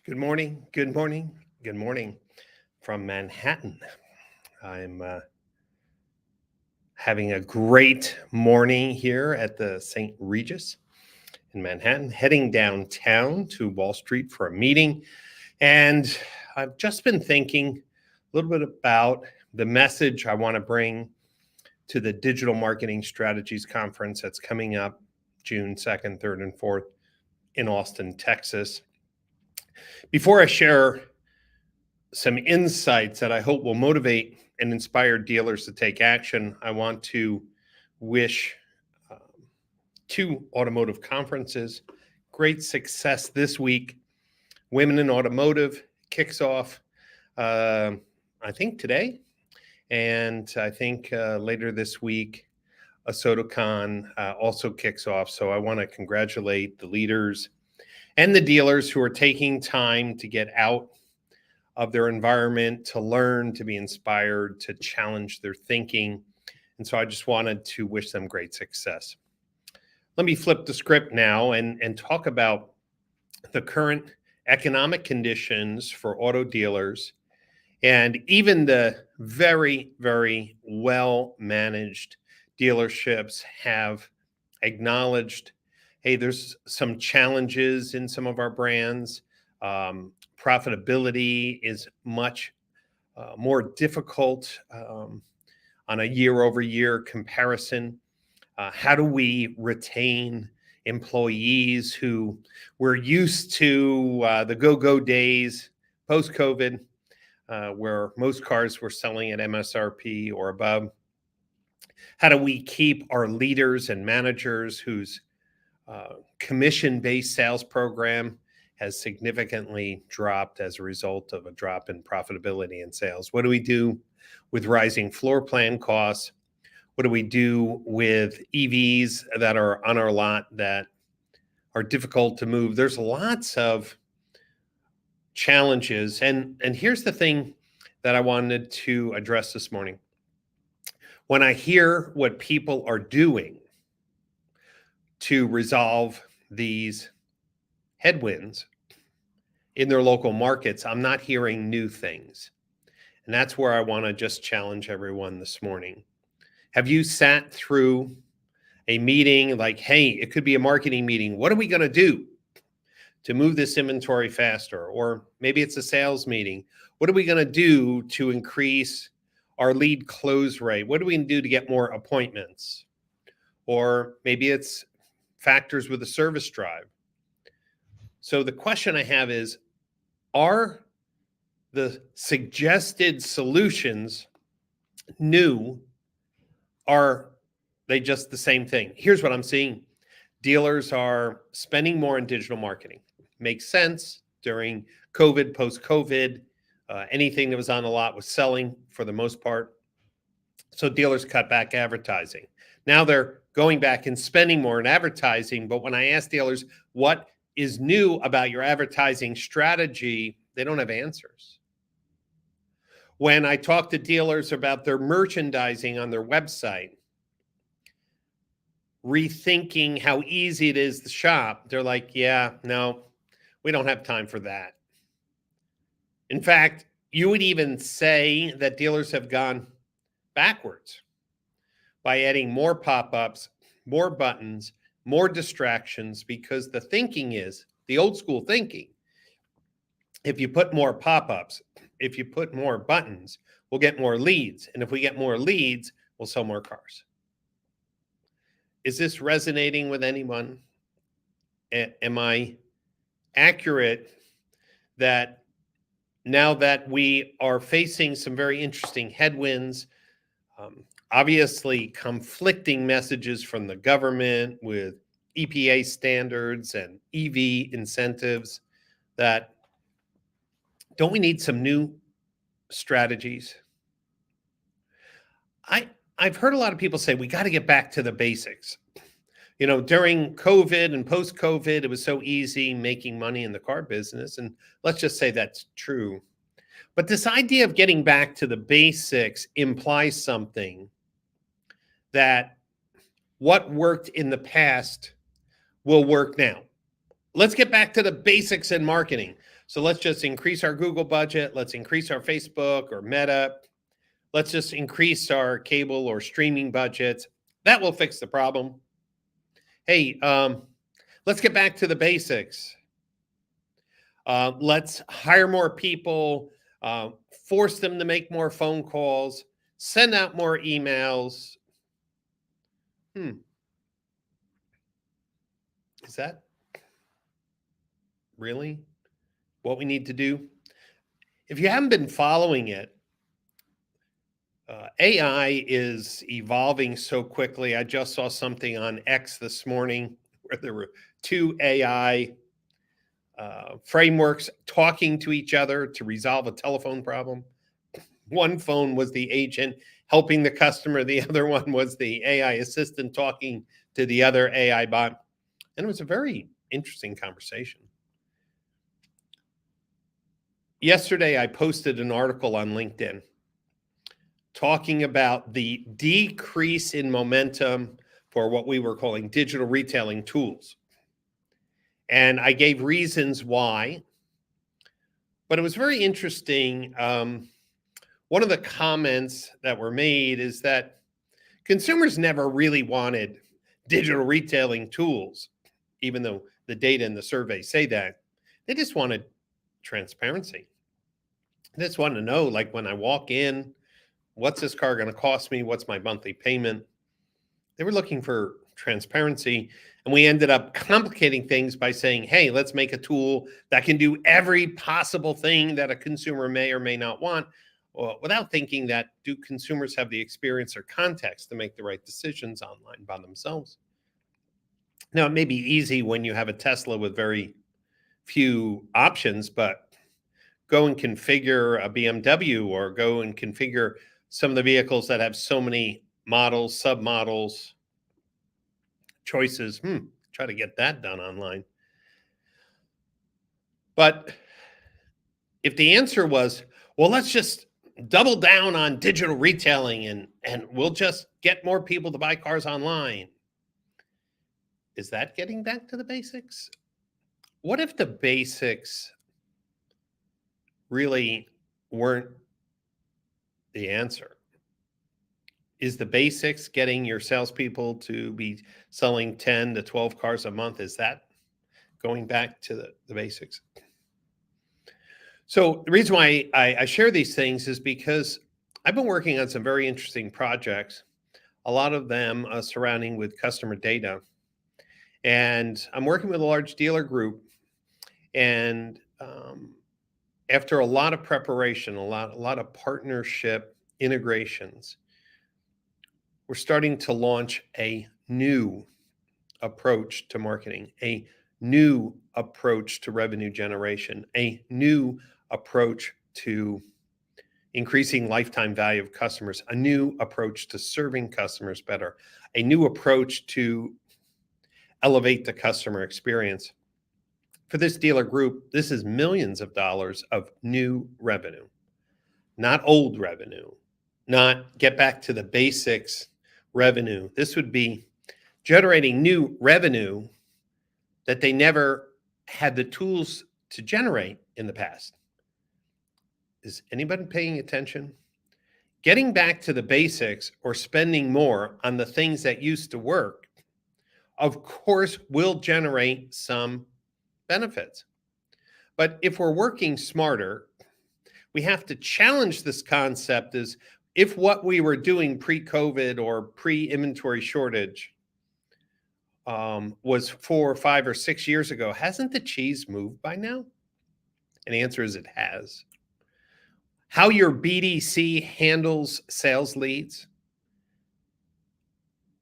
Good morning. Good morning. Good morning from Manhattan. I'm having a great morning here at the St. Regis in Manhattan, heading downtown to Wall Street for a meeting. And I've just been thinking a little bit about the message I want to bring to the Digital Marketing Strategies Conference that's coming up June 2nd, 3rd, and 4th in Austin, Texas. Before I share some insights that I hope will motivate and inspire dealers to take action, I want to wish um, two automotive conferences great success this week. Women in Automotive kicks off, I think today, and I think later this week, ASOTOCON also kicks off. So I want to congratulate the leaders and the dealers who are taking time to get out of their environment, to learn, to be inspired, to challenge their thinking. And so I just wanted to wish them great success. Let me flip the script now and talk about the current economic conditions for auto dealers. And even the very, very well managed dealerships have acknowledged, hey, there's some challenges in some of our brands. Profitability is much more difficult on a year over year comparison. How do we retain employees who were used to the go-go days post-COVID, where most cars were selling at MSRP or above? How do we keep our leaders and managers whose commission-based sales program has significantly dropped as a result of a drop in profitability and sales? What do we do with rising floor plan costs? What do we do with EVs that are on our lot that are difficult to move? There's lots of challenges. And here's the thing that I wanted to address this morning. When I hear what people are doing to resolve these headwinds in their local markets, I'm not hearing new things. And that's where I want to just challenge everyone this morning. Have you sat through a meeting like, hey, it could be a marketing meeting. What are we going to do to move this inventory faster? Or maybe it's a sales meeting. What are we going to do to increase our lead close rate? What are we going to do to get more appointments? Or maybe it's factors with a service drive. So the question I have is, are the suggested solutions new? Are they just the same thing? Here's what I'm seeing. Dealers are spending more on digital marketing. Makes sense during COVID, post-COVID. Anything that was on the lot was selling for the most part. So dealers cut back advertising. Now they're going back and spending more in advertising. But when I ask dealers, what is new about your advertising strategy, they don't have answers. When I talk to dealers about their merchandising on their website, rethinking how easy it is to shop, they're like, yeah, no, we don't have time for that. In fact, you would even say that dealers have gone backwards by adding more pop-ups, more buttons, more distractions, because the thinking is, the old school thinking, if you put more pop-ups, if you put more buttons, we'll get more leads. And if we get more leads, we'll sell more cars. Is this resonating with anyone? Am I accurate that now that we are facing some very interesting headwinds, obviously conflicting messages from the government with EPA standards and EV incentives, that don't we need some new strategies? I've heard a lot of people say we got to get back to the basics. You know, during COVID and post-COVID, it was so easy making money in the car business. And let's just say that's true. But this idea of getting back to the basics implies something, that what worked in the past will work now. let's get back to the basics in marketing. So let's just increase our Google budget. Let's increase our Facebook or Meta. Let's just increase our cable or streaming budgets. That will fix the problem. Hey, let's get back to the basics. Let's hire more people, force them to make more phone calls, send out more emails. Is that really what we need to do? If you haven't been following it, AI is evolving so quickly. I just saw something on X this morning where there were two AI frameworks talking to each other to resolve a telephone problem. One phone was the agent helping the customer. The other one was the AI assistant talking to the other AI bot. And it was a very interesting conversation. Yesterday, I posted an article on LinkedIn talking about the decrease in momentum for what we were calling digital retailing tools. And I gave reasons why, but it was very interesting. One of the comments that were made is that consumers never really wanted digital retailing tools, even though the data and the survey say that. They just wanted transparency. They just wanted to know, like, when I walk in, what's this car going to cost me? What's my monthly payment? They were looking for transparency. And we ended up complicating things by saying, hey, let's make a tool that can do every possible thing that a consumer may or may not want, without thinking that, do consumers have the experience or context to make the right decisions online by themselves? Now, it may be easy when you have a Tesla with very few options, but go and configure a BMW or go and configure some of the vehicles that have so many models, submodels, choices. Try to get that done online. But if the answer was, well, let's just double down on digital retailing and we'll just get more people to buy cars online, is that getting back to the basics? What if the basics really weren't the answer? Is the basics getting your salespeople to be selling 10 to 12 cars a month? Is that going back to the basics? So the reason why I share these things is because I've been working on some very interesting projects, a lot of them surrounding with customer data. And I'm working with a large dealer group. And after a lot of preparation, a lot of partnership integrations, we're starting to launch a new approach to marketing, a new approach to revenue generation, a new approach to increasing lifetime value of customers, a new approach to serving customers better, a new approach to elevate the customer experience. For this dealer group, this is millions of dollars of new revenue, not old revenue, not get back to the basics revenue. This would be generating new revenue that they never had the tools to generate in the past. Is anybody paying attention? Getting back to the basics or spending more on the things that used to work, of course, will generate some benefits. But if we're working smarter, we have to challenge this concept as if what we were doing pre-COVID or pre-inventory shortage was 4 or 5 or 6 years ago, hasn't the cheese moved by now? And the answer is it has. How your BDC handles sales leads.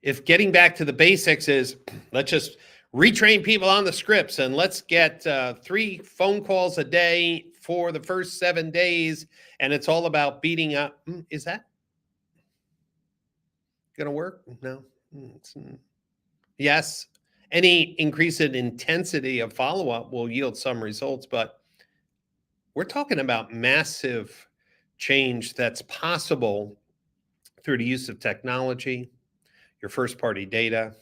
If getting back to the basics is, let's just retrain people on the scripts and let's get 3 phone calls a day for the first 7 days, and it's all about beating up. Is that going to work? No. Yes, any increase in intensity of follow-up will yield some results, but we're talking about massive change that's possible through the use of technology, your first-party data,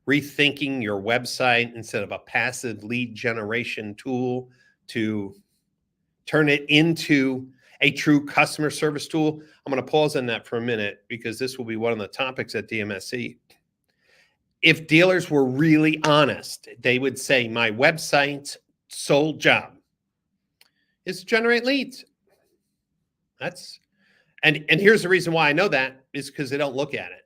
rethinking your website instead of a passive lead generation tool to turn it into a true customer service tool. I'm going to pause on that for a minute because this will be one of the topics at DMSC. If dealers were really honest, they would say my website's sole job is to generate leads. And here's the reason why I know that is because they don't look at it.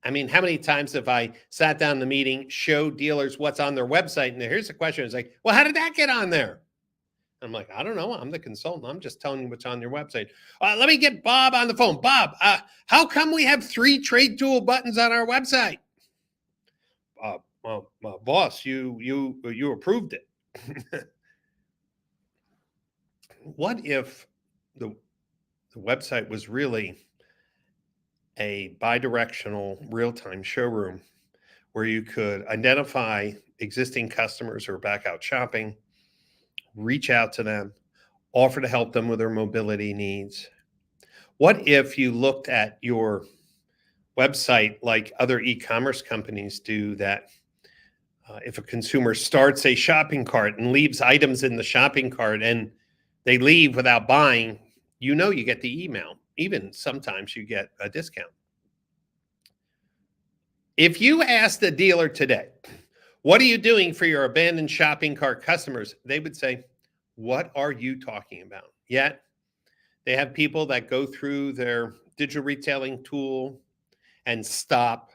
I mean, how many times have I sat down in the meeting, showed dealers what's on their website, and here's the question: it's like, well, how did that get on there? I'm like, I don't know. I'm the consultant. I'm just telling you what's on your website. Let me get Bob on the phone. Bob, how come we have 3 trade tool buttons on our website? Well, boss, you approved it. What if the website was really a bidirectional real-time showroom where you could identify existing customers who are back out shopping, reach out to them, offer to help them with their mobility needs? What if you looked at your website like other e-commerce companies do, that if a consumer starts a shopping cart and leaves items in the shopping cart and they leave without buying, you get the email. Even sometimes you get a discount. If you asked a dealer today, what are you doing for your abandoned shopping cart customers? They would say, what are you talking about? Yet they have people that go through their digital retailing tool and stop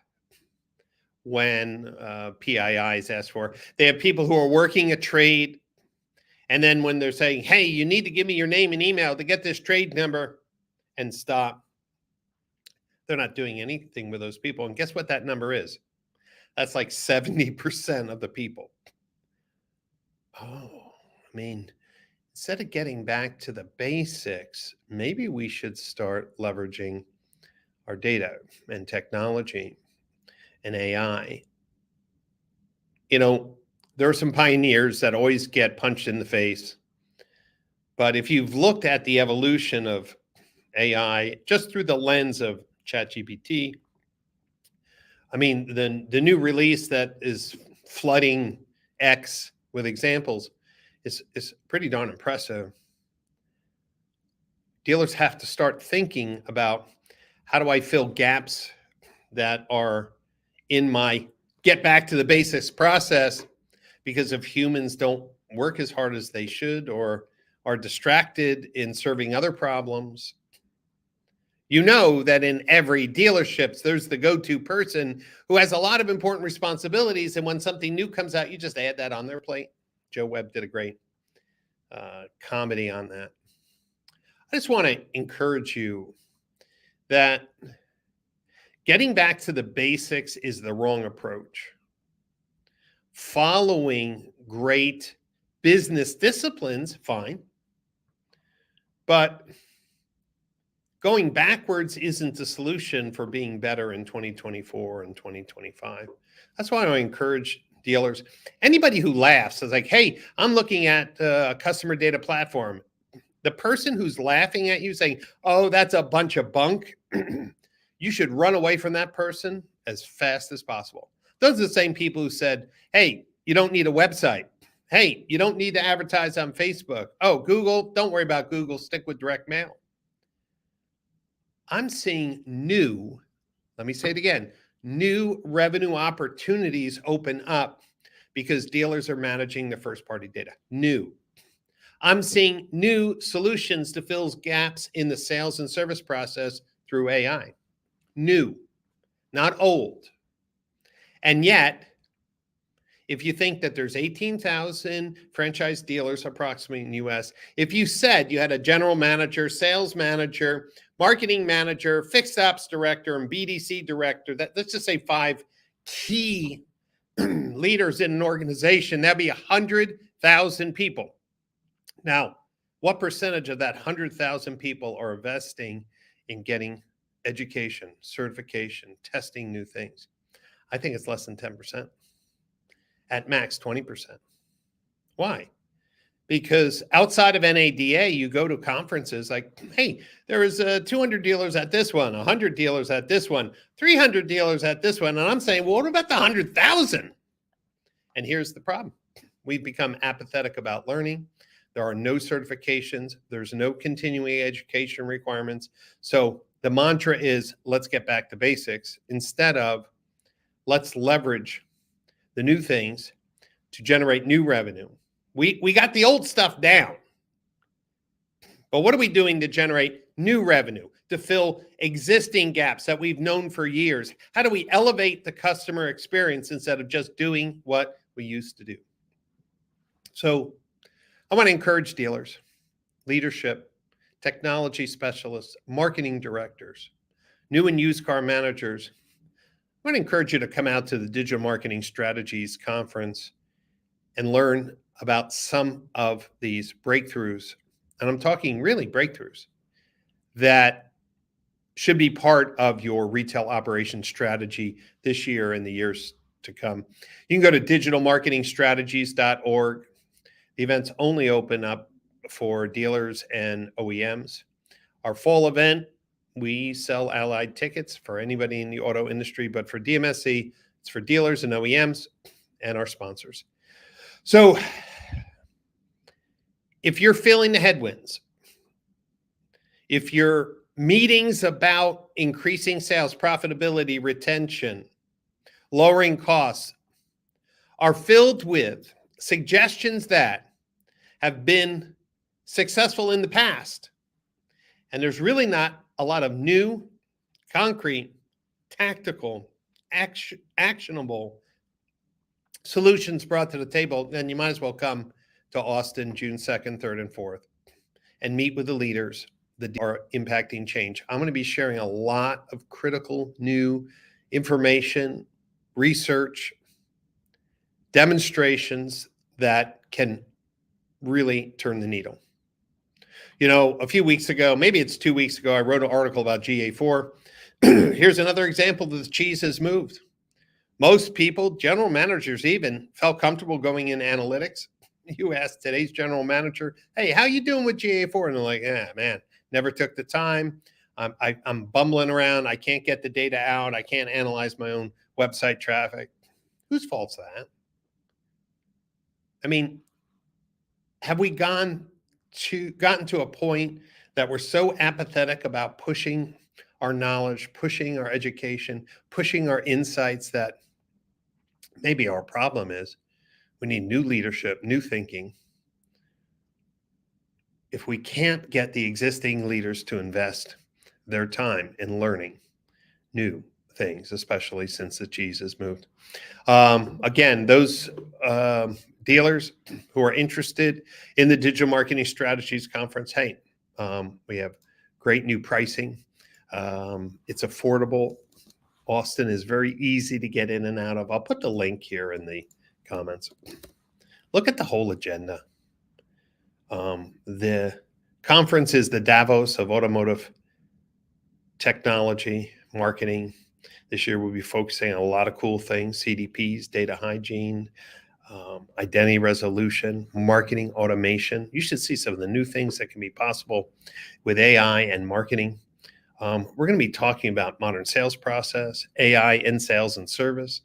when PII is asked for. They have people who are working a trade, and then when they're saying, hey, you need to give me your name and email to get this trade number, and stop. They're not doing anything with those people. And guess what that number is? That's like 70% of the people. Instead of getting back to the basics, maybe we should start leveraging our data and technology and AI. There are some pioneers that always get punched in the face. But if you've looked at the evolution of AI just through the lens of ChatGPT, the new release that is flooding X with examples is pretty darn impressive. Dealers have to start thinking about, how do I fill gaps that are in my get back to the basics process, because if humans don't work as hard as they should or are distracted in serving other problems. That in every dealership, there's the go-to person who has a lot of important responsibilities. And when something new comes out, you just add that on their plate. Joe Webb did a great comedy on that. I just want to encourage you that getting back to the basics is the wrong approach. Following great business disciplines, fine. But going backwards isn't the solution for being better in 2024 and 2025. That's why I encourage dealers. Anybody who laughs is like, hey, I'm looking at a customer data platform. The person who's laughing at you saying, oh, that's a bunch of bunk, you should run away from that person as fast as possible. Those are the same people who said, hey, you don't need a website. Hey, you don't need to advertise on Facebook. Oh, Google, don't worry about Google. Stick with direct mail. I'm seeing let me say it again, new revenue opportunities open up because dealers are managing their first-party data. I'm seeing new solutions to fill gaps in the sales and service process through AI. New, not old. And yet, if you think that there's 18,000 franchise dealers approximately in the US, if you said you had a general manager, sales manager, marketing manager, fixed ops director, and BDC director, let's just say 5 key leaders in an organization, that'd be 100,000 people. Now, what percentage of that 100,000 people are investing in getting education, certification, testing new things? I think it's less than 10%. At max, 20%. Why? Because outside of NADA, you go to conferences like, hey, there is 200 dealers at this one, 100 dealers at this one, 300 dealers at this one. And I'm saying, well, what about the 100,000? And here's the problem. We've become apathetic about learning. There are no certifications. There's no continuing education requirements. So the mantra is, let's get back to basics instead of let's leverage the new things to generate new revenue. We got the old stuff down, but what are we doing to generate new revenue, to fill existing gaps that we've known for years? How do we elevate the customer experience instead of just doing what we used to do? So I want to encourage dealers, leadership, technology specialists, marketing directors, new and used car managers. I want to encourage you to come out to the Digital Marketing Strategies Conference and learn about some of these breakthroughs. And I'm talking really breakthroughs that should be part of your retail operation strategy this year and the years to come. You can go to digitalmarketingstrategies.org. The events only open up for dealers and OEMs. Our fall event, we sell allied tickets for anybody in the auto industry, but for DMSC, it's for dealers and OEMs and our sponsors. So if you're feeling the headwinds, if your meetings about increasing sales, profitability, retention, lowering costs are filled with suggestions that have been successful in the past, and there's really not a lot of new, concrete, tactical, actionable solutions brought to the table, then you might as well come to Austin June 2nd, 3rd, and 4th and meet with the leaders that are impacting change. I'm going to be sharing a lot of critical new information, research, demonstrations that can really turn the needle. You know, a few weeks ago, maybe it's 2 weeks ago, I wrote an article about GA4. Here's another example that the cheese has moved. Most people, general managers even, felt comfortable going in analytics. You ask today's general manager, hey, how you doing with GA4? And they're like, man, never took the time. I'm bumbling around. I can't get the data out. I can't analyze my own website traffic. Whose fault's that? I mean, have we gotten to a point that we're so apathetic about pushing our knowledge, pushing our education, pushing our insights that maybe our problem is we need new leadership, new thinking. If we can't get the existing leaders to invest their time in learning new things, especially since the cheese has moved. Again, those dealers who are interested in the Digital Marketing Strategies Conference, hey, we have great new pricing. It's affordable. Austin is very easy to get in and out of. I'll put the link here in the comments. Look at the whole agenda. The conference is the Davos of automotive technology, marketing. This year we'll be focusing on a lot of cool things: CDPs, data hygiene, identity resolution, marketing automation. You should see some of the new things that can be possible with AI and marketing. We're going to be talking about modern sales process, AI in sales and service.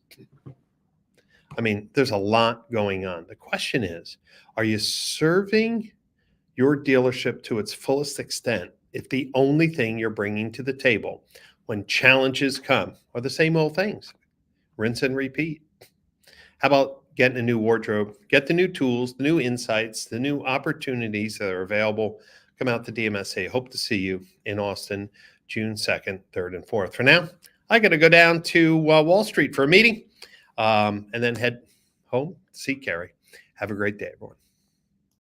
I mean, there's a lot going on. The question is, are you serving your dealership to its fullest extent if the only thing you're bringing to the table when challenges come are the same old things? Rinse and repeat. How about getting a new wardrobe, get the new tools, the new insights, the new opportunities that are available? Come out to DMSA. Hope to see you in Austin, June 2nd, 3rd, and 4th. For now, I got to go down to Wall Street for a meeting and then head home to see Carrie. Have a great day, everyone.